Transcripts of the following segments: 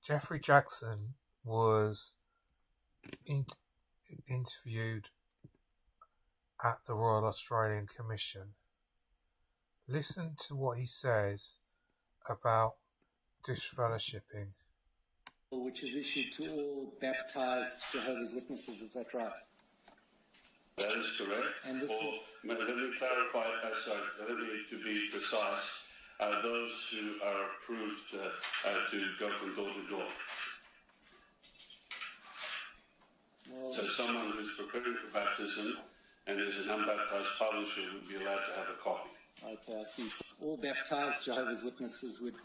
Jeffrey Jackson was interviewed at the Royal Australian Commission. Listen to what he says about disfellowshipping. Which is issued to all baptized Jehovah's Witnesses, is that right? That is correct. And this let me clarify, let me to be precise, those who are approved to go from door to door. Well, so someone who's preparing for baptism and is an unbaptized publisher would be allowed to have a copy. Okay, I see. So all baptized Jehovah's Witnesses would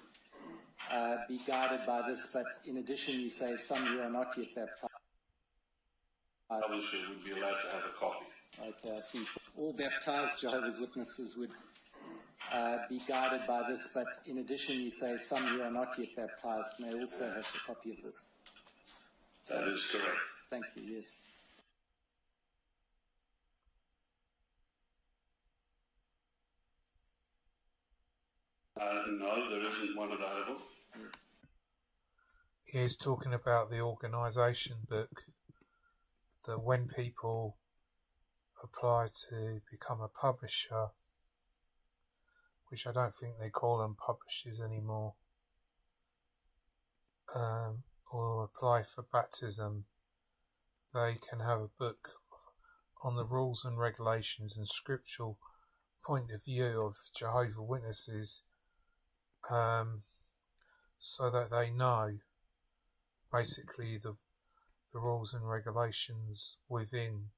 be guided by this, but in addition you say some who are not yet baptized. Publisher would be allowed to have a copy. Okay, I see. So all baptized Jehovah's Witnesses would be guided by this, but in addition you say some who are not yet baptized may also have a copy of this. That is correct. Thank you, yes. No, there isn't one available. Yes. He's talking about the organisation book, that when people apply to become a publisher, which I don't think they call them publishers anymore, or apply for baptism, they can have a book on the rules and regulations and scriptural point of view of Jehovah's Witnesses, so that they know basically the rules and regulations within,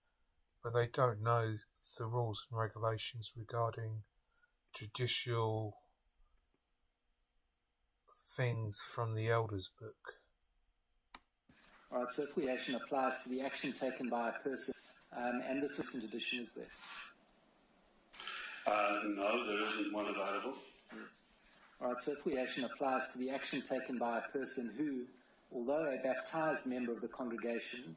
but they don't know the rules and regulations regarding judicial things from the Elders book. All right, so affiliation applies to the action taken by a person, and the second edition is there. No, there isn't one available. Yes. All right, so affiliation applies to the action taken by a person who, although a baptized member of the congregation,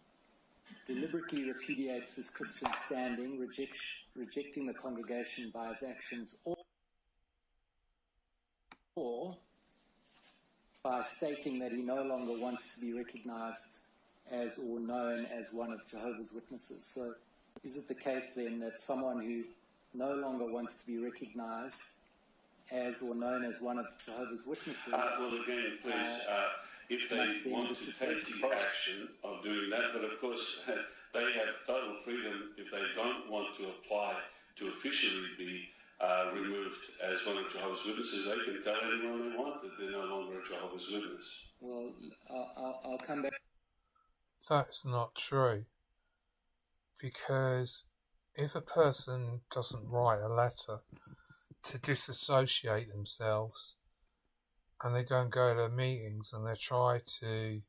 deliberately repudiates his Christian standing, rejecting the congregation by his actions, or by stating that he no longer wants to be recognized as or known as one of Jehovah's Witnesses. So is it the case then that someone who no longer wants to be recognized as or known as one of Jehovah's Witnesses... well, again, please, if they want to take the action of doing that, but of course they have total freedom if they don't want to apply to officially be removed as one of Jehovah's Witnesses. They can tell anyone they want that they're no longer a Jehovah's Witness. Well, I'll come back. That's not true, because if a person doesn't write a letter to disassociate themselves, and they don't go to their meetings, and they try to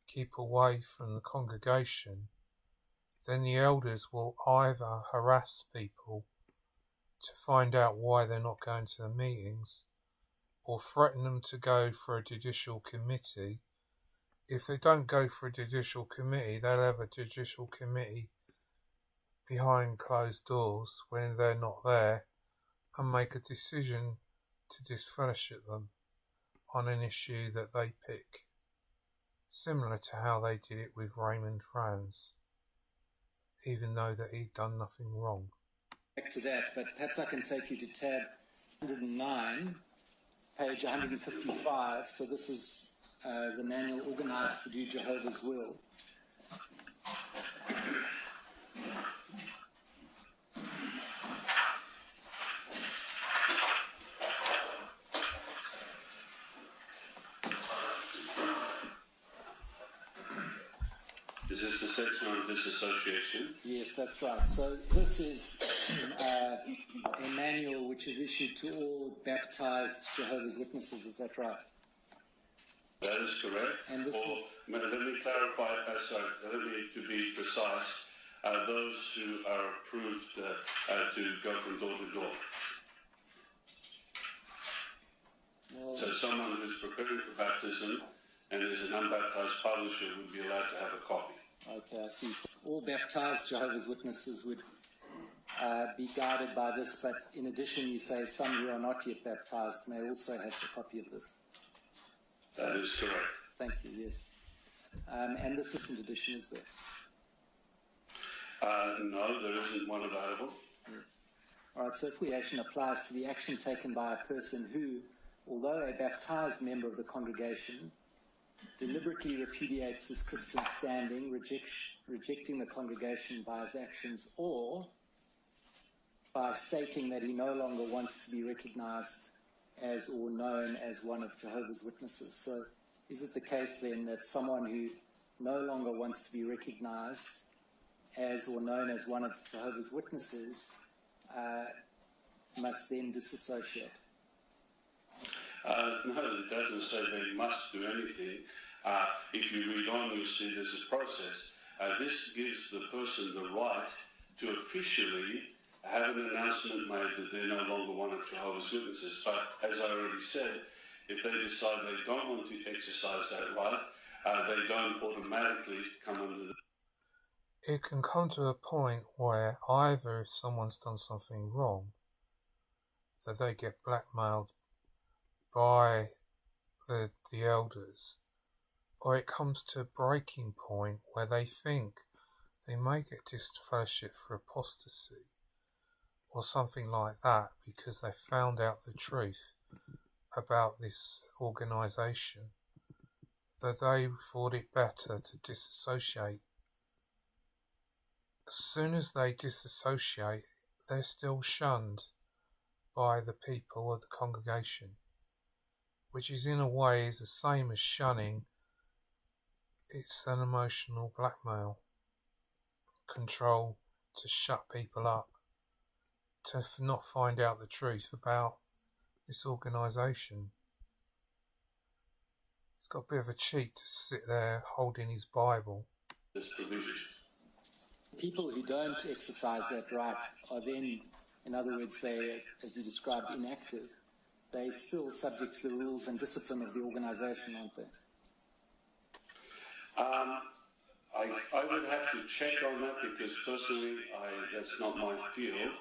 keep away from the congregation, then the elders will either harass people to find out why they're not going to the meetings, or threaten them to go for a judicial committee. If they don't go for a judicial committee, they'll have a judicial committee behind closed doors when they're not there, and make a decision to disfellowship them on an issue that they pick, similar to how they did it with Raymond Franz, even though that he'd done nothing wrong. Back to that, but perhaps I can take you to tab 109, page 155. So this is the manual organized to do Jehovah's will. Is this the section on disassociation? Yes, that's right. So this is a manual which is issued to all baptized Jehovah's Witnesses. Is that right? That is correct. And this let me clarify, let me to be precise, those who are approved to go from door to door. Well, so someone who's preparing for baptism and is an unbaptized publisher would be allowed to have a copy. Okay, I see. So all baptized Jehovah's Witnesses would be guided by this, but in addition you say some who are not yet baptized may also have a copy of this. That is correct. Thank you, yes. And the second edition is there? No, there isn't one available. Yes. All right, so affiliation applies to the action taken by a person who, although a baptized member of the congregation, deliberately repudiates his Christian standing, rejecting the congregation by his actions, or by stating that he no longer wants to be recognized as or known as one of Jehovah's Witnesses. So is it the case then that someone who no longer wants to be recognized as or known as one of Jehovah's Witnesses must then disassociate? No, it doesn't say they must do anything. If you read on, you'll see there's a process. This gives the person the right to officially have an announcement made that they're no longer one of Jehovah's Witnesses. But as I already said, if they decide they don't want to exercise that right, they don't automatically come under the... It can come to a point where either if someone's done something wrong, that they get blackmailed by the elders, or it comes to a breaking point where they think they may get disfellowship for apostasy or something like that because they found out the truth about this organisation, that they thought it better to disassociate. As soon as they disassociate, they're still shunned by the people of the congregation, which is in a way is the same as shunning. It's an emotional blackmail, control to shut people up, to not find out the truth about this organisation. It's got a bit of a cheat to sit there holding his Bible. People who don't exercise that right are then, in other words, they, as you described, inactive. They're still subject to the rules and discipline of the organisation, aren't they? I would have to check on that because personally that's not my field.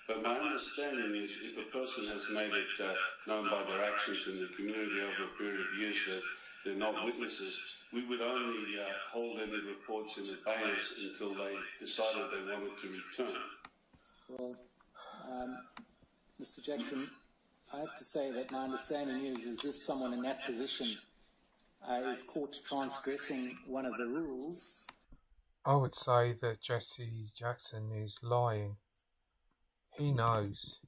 But my understanding is if a person has made it known by their actions in the community over a period of years that they're not witnesses, we would only hold any reports in abeyance until they decided they wanted to return. Well, Mr. Jackson, I have to say that my understanding is if someone in that position is caught transgressing one of the rules... I would say that Jesse Jackson is lying. He knows,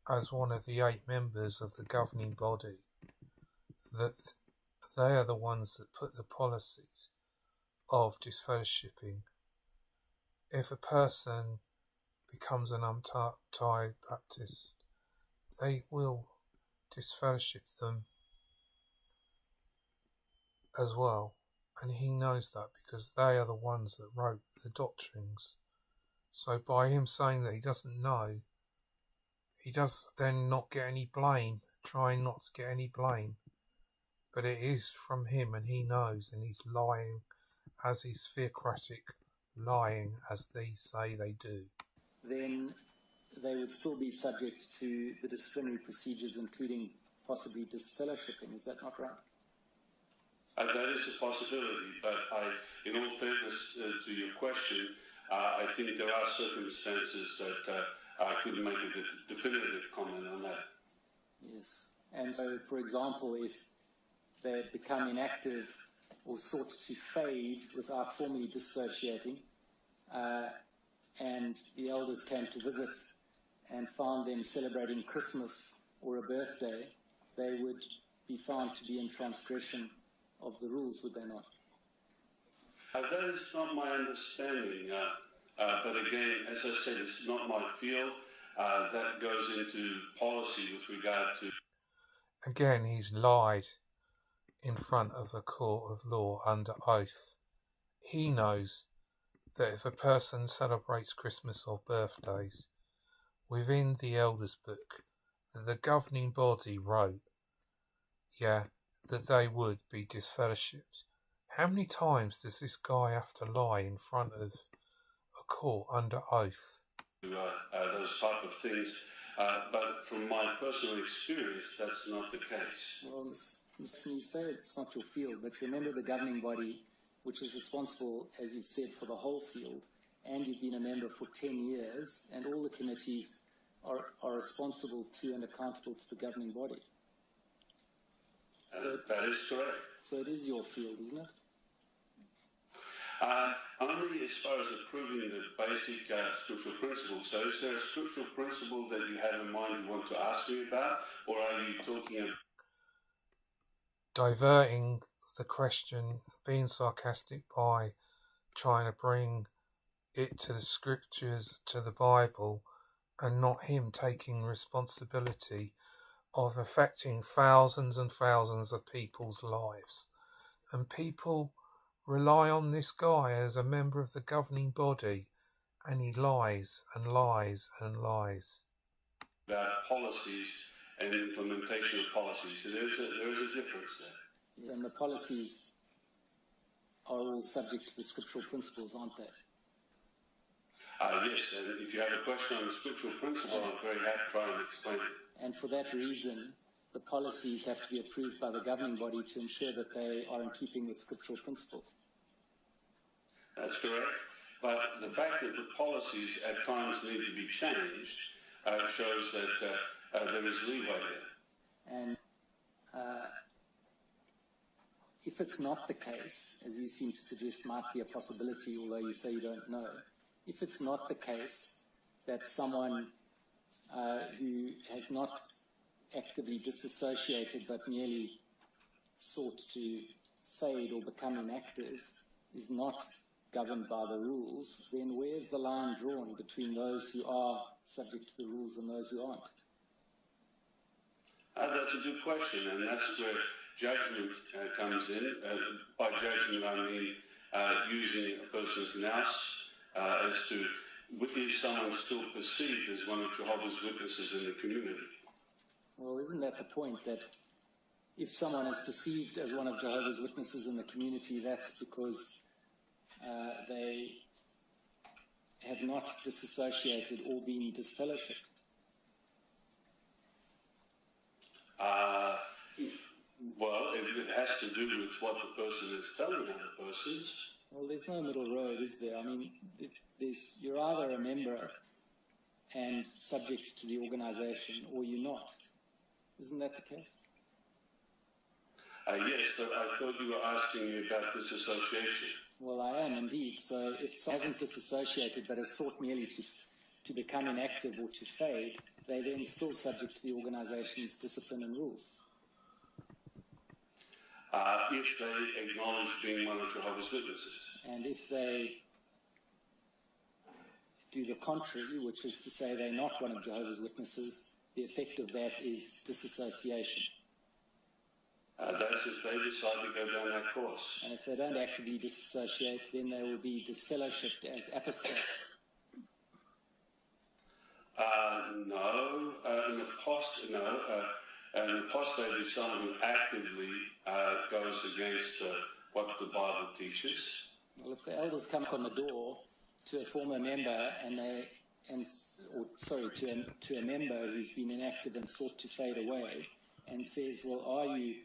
as one of the 8 members of the governing body, that they are the ones that put the policies of disfellowshipping. If a person becomes an untied Baptist, they will disfellowship them as well, and he knows that because they are the ones that wrote the doctrines. So by him saying that he doesn't know, he does then not get any blame, trying not to get any blame. But it is from him and he knows, and he's lying as he's theocratic lying as they say they do. Then they would still be subject to the disciplinary procedures, including possibly disfellowshipping. Is that not right? That is a possibility, but in all fairness to your question, I think there are circumstances that I couldn't make a definitive comment on that. Yes. And so, for example, if they become inactive or sought to fade without formally dissociating, and the elders came to visit and found them celebrating Christmas or a birthday, they would be found to be in transgression of the rules, would they not? That is not my understanding, but again, as I said, it's not my field. That goes into policy with regard to... Again, he's lied in front of a court of law under oath. He knows that if a person celebrates Christmas or birthdays, within the Elders' Book, that the governing body wrote, that they would be disfellowshipped. How many times does this guy have to lie in front of a court under oath? Those type of things, but from my personal experience, that's not the case. Well, You say it's not your field, but remember the governing body, which is responsible, as you've said, for the whole field, and you've been a member for 10 years, and all the committees are responsible to and accountable to the governing body. That is correct. So it is your field, isn't it? Only as far as approving the basic scriptural principles. So is there a scriptural principle that you have in mind you want to ask me about, or are you talking about... Diverting the question, being sarcastic by trying to bring it to the scriptures, to the Bible, and not him taking responsibility of affecting thousands and thousands of people's lives. And people rely on this guy as a member of the governing body, and he lies and lies and lies. About policies and implementation of policies. So there is a difference there. And the policies are all subject to the scriptural principles, aren't they? Yes, and if you have a question on the scriptural principle, I'm very happy to try and explain it. And for that reason, the policies have to be approved by the governing body to ensure that they are in keeping with scriptural principles. That's correct. But the fact that the policies at times need to be changed shows that there is leeway there. And if it's not the case, as you seem to suggest might be a possibility, although you say you don't know, if it's not the case that someone who has not actively disassociated but merely sought to fade or become inactive is not governed by the rules, then where's the line drawn between those who are subject to the rules and those who aren't? That's a good question, and that's where judgment comes in. By judgment, I mean using a person's nous as to is someone still perceived as one of Jehovah's Witnesses in the community. Well, isn't that the point, that if someone is perceived as one of Jehovah's Witnesses in the community, that's because they have not disassociated or been disfellowshipped? Well, it has to do with what the person is telling other persons. Well, there's no middle road, is there? I mean, you're either a member and subject to the organisation, or you're not. Isn't that the case? Yes, but I thought you were asking me about disassociation. Well, I am indeed. So if someone hasn't disassociated but has sought merely to become inactive or to fade, they then still subject to the organisation's discipline and rules. If they acknowledge being one of Jehovah's Witnesses. And if they do the contrary, which is to say they're not one of Jehovah's Witnesses, the effect of that is disassociation. That's if they decide to go down that course. And if they don't actively disassociate, then they will be disfellowshipped as apostate. No. An apostate is someone who actively goes against what the Bible teaches. Well, if the elders come on the door to a former member to a member who's been inactive and sought to fade away, and says, "Well, are you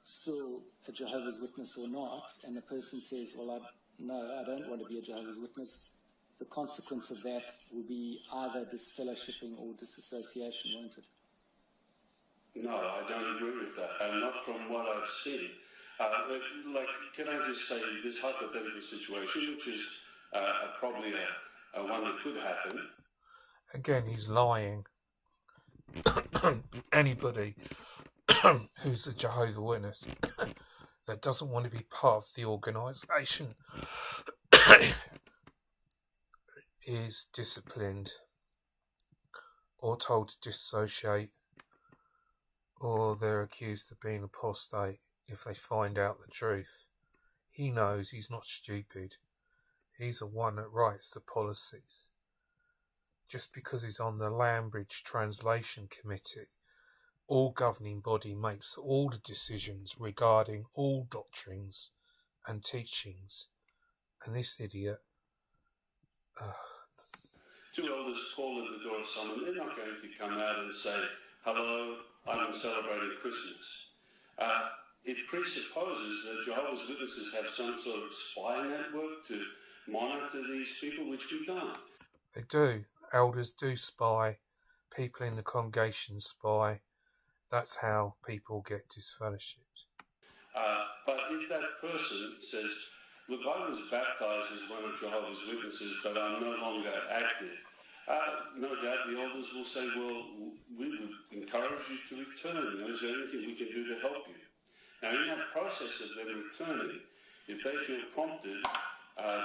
still a Jehovah's Witness or not?" and the person says, "Well, no, I don't want to be a Jehovah's Witness," the consequence of that will be either disfellowshipping or disassociation, won't it? No, I don't agree with that, and not from what I've seen. Can I just say this hypothetical situation, which is probably one that could happen. Again, he's lying. Anybody who's a Jehovah's Witness that doesn't want to be part of the organisation is disciplined or told to dissociate, or they're accused of being apostate if they find out the truth. He knows, he's not stupid. He's the one that writes the policies. Just because he's on the Lambridge Translation Committee, all governing body makes all the decisions regarding all doctrines and teachings. And this idiot... Two elders call at the door of someone. They're not going to come out and say, "Hello, I'm celebrating Christmas. It presupposes that Jehovah's Witnesses have some sort of spy network to monitor these people, which we don't. They do. Elders do spy. People in the congregation spy. That's how people get disfellowshipped. But if that person says, look, I was baptized as one of Jehovah's Witnesses, but I'm no longer active, no doubt the elders will say, well, we would encourage you to return. Is there anything we can do to help you? Now, in that process of them returning, if they feel prompted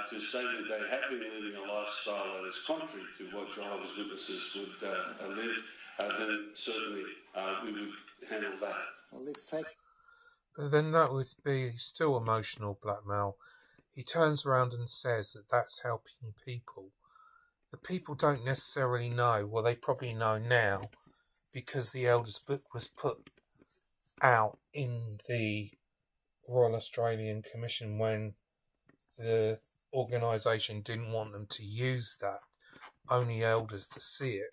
to say that they have been living a lifestyle that is contrary to what Jehovah's Witnesses would live, then certainly we would handle that. Well, let's take... But then that would be still emotional blackmail. He turns around and says that that's helping people. The people don't necessarily know. Well, they probably know now because the Elders book was put out in the Royal Australian Commission when the organisation didn't want them to use that, only elders to see it,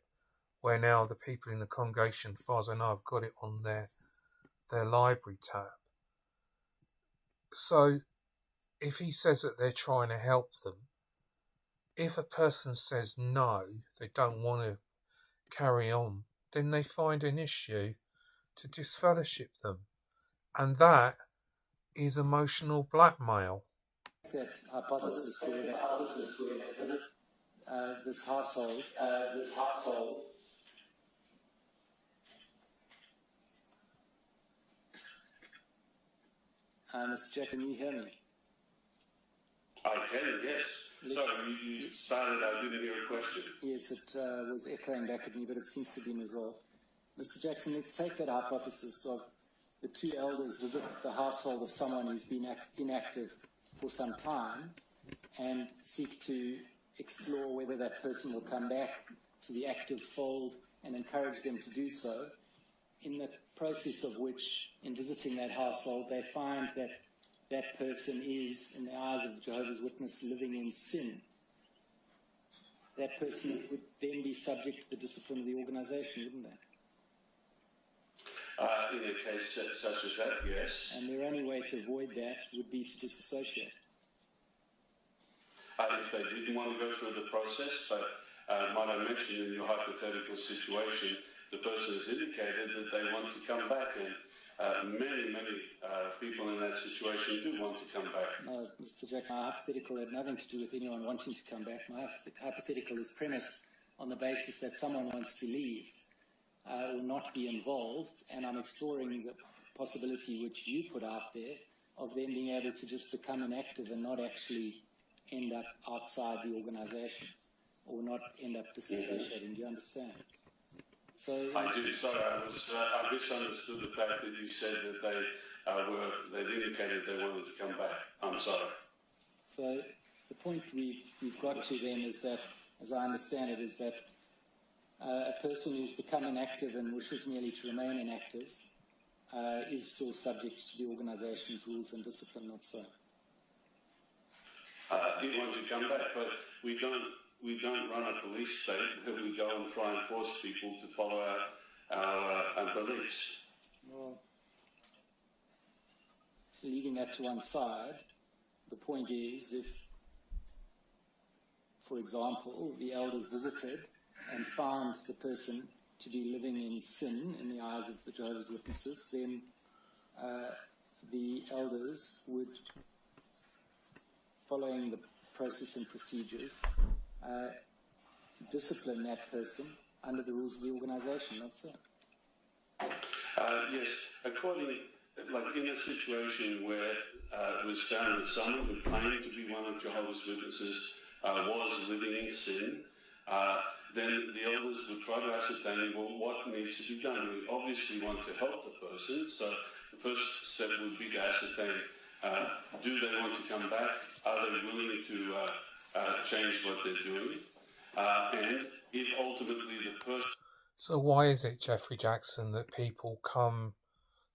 where now the people in the congregation, as far as I know, have got it on their library tab. So if he says that they're trying to help them, if a person says no, they don't want to carry on, then they find an issue to disfellowship them. And that is emotional blackmail. That hypothesis where this household Mr. Jackson, can you hear me? I can, yes. Sorry, you started, I didn't hear a question. Yes, it was echoing back at me, but it seems to be resolved. Mr. Jackson, let's take that hypothesis of the two elders visit the household of someone who's been inactive for some time and seek to explore whether that person will come back to the active fold and encourage them to do so. In the process of which, in visiting that household, they find that that person is, in the eyes of the Jehovah's Witness, living in sin. That person would then be subject to the discipline of the organisation, wouldn't they? In a case such as that, yes. And their only way to avoid that would be to disassociate. If they didn't want to go through the process, but might I mention in your hypothetical situation, the person has indicated that they want to come back, and many people in that situation do want to come back. No, Mr. Jackson, my hypothetical had nothing to do with anyone wanting to come back. My hypothetical is premised on the basis that someone wants to leave or not be involved, and I'm exploring the possibility which you put out there of them being able to just become inactive and not actually end up outside the organisation or not end up disassociating. Do you understand? So, I do. Sorry, I misunderstood the fact that you said that they'd indicated they wanted to come back. I'm sorry. So the point we've got to then is that, as I understand it, is that a person who's become inactive and wishes merely to remain inactive is still subject to the organisation's rules and discipline, not so. He wants to come back, but we don't run a police state where we go and try and force people to follow our beliefs. Well, leaving that to one side, the point is if, for example, the elders visited and found the person to be living in sin in the eyes of the Jehovah's Witnesses, then the elders would, following the process and procedures, discipline that person under the rules of the organisation. That's it. Yes, in a situation where it was found that someone who claimed to be one of Jehovah's Witnesses was living in sin, then the elders would try to ascertain, well, what needs to be done. We obviously want to help the person, so the first step would be to ascertain, do they want to come back? Are they willing to change what they're doing? And if ultimately the person... So why is it, Jeffrey Jackson, that people come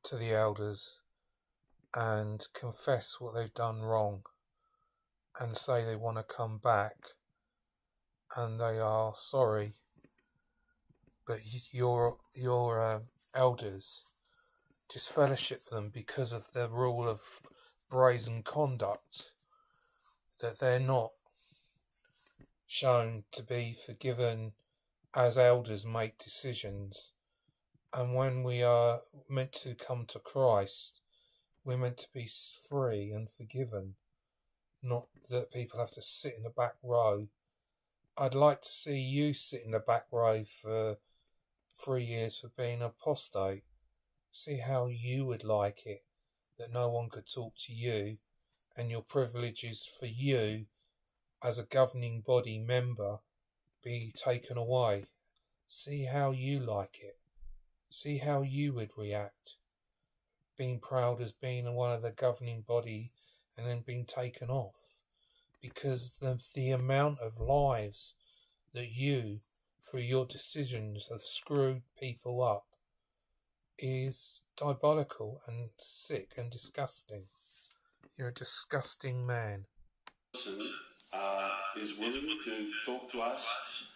to the elders and confess what they've done wrong and say they want to come back and they are sorry, but you're elders, disfellowship them because of the rule of brazen conduct, that they're not shown to be forgiven as elders make decisions. And when we are meant to come to Christ, we're meant to be free and forgiven, not that people have to sit in the back row. I'd like to see you sit in the back row for 3 years for being apostate. See how you would like it, that no one could talk to you, and your privileges for you as a governing body member be taken away. See how you like it. See how you would react, being proud as being one of the governing body and then being taken off. Because the amount of lives that you, through your decisions, have screwed people up is diabolical and sick and disgusting. You're a disgusting man. Is willing to talk to us,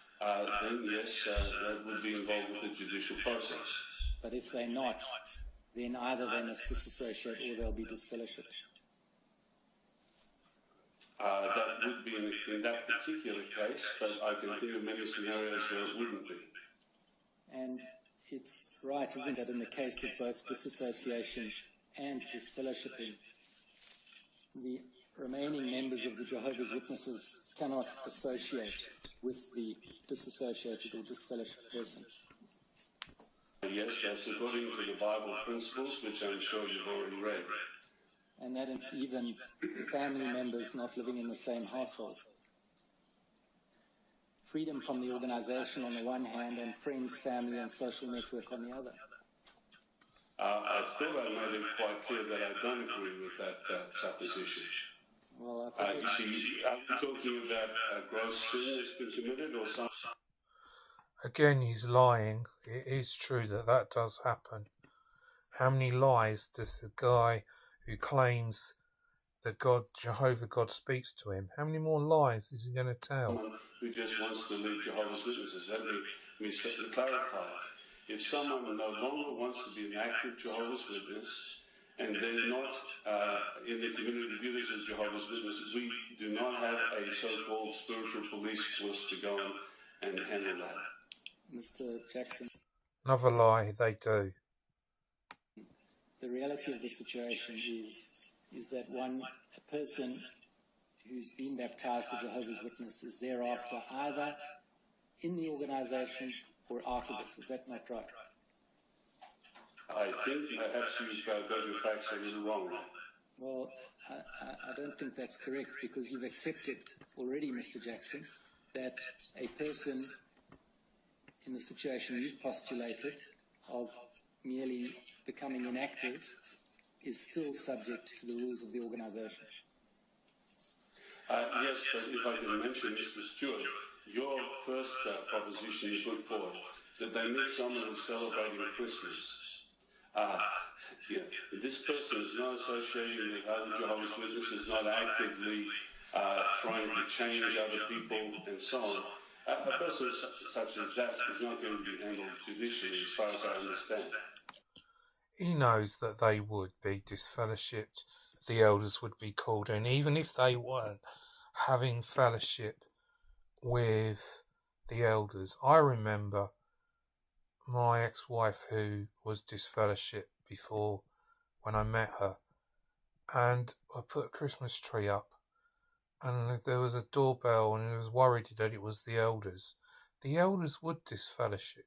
then yes, that would be involved with the judicial process. But if they're not, then either they must disassociate or they'll be disfellowshipped. That would be in that particular case, but I can think of many scenarios where it wouldn't be. And it's right, isn't it, in the case of both disassociation and disfellowshipping, the remaining members of the Jehovah's Witnesses cannot associate with the disassociated or disfellowshipped person. Yes, that's according to the Bible principles, which I'm sure you've already read. And that it's even family members not living in the same household. Freedom from the organization on the one hand, and friends, family, and social network on the other. I thought I made it quite clear that I don't agree with that supposition. Well, I think you see, are we talking about a gross sin that's been committed or something? Again, he's lying. It is true that does happen. How many lies does the guy who claims that Jehovah God speaks to him, how many more lies is he going to tell? Someone who just wants to lead Jehovah's Witnesses. Let me clarify. If someone no longer wants to be an active Jehovah's Witness, and they're not in the community viewed as Jehovah's Witnesses, we do not have a so-called spiritual police force to go and handle that. Mr. Jackson. Another lie, they do. The reality of the situation is that a person who's been baptized to Jehovah's Witness is thereafter either in the organization or out of it. Is that not right? I think perhaps you've got your facts a little wrong. Well, I don't think that's correct, because you've accepted already, Mr. Jackson, that a person in the situation you've postulated of merely becoming inactive is still subject to the rules of the organization. Yes, but if I can mention, Mr. Stewart, your first proposition you put forward, that they meet someone who's celebrating Christmas. This person is not associating with other Jehovah's Witnesses, not actively trying to change other people and so on. A person such as that is not going to be handled judicially, as far as I understand. He knows that they would be disfellowshipped, the elders would be called in, even if they weren't having fellowship with the elders. I remember my ex-wife who was disfellowshipped before when I met her, and I put a Christmas tree up, and there was a doorbell, and I was worried that it was the elders. The elders would disfellowship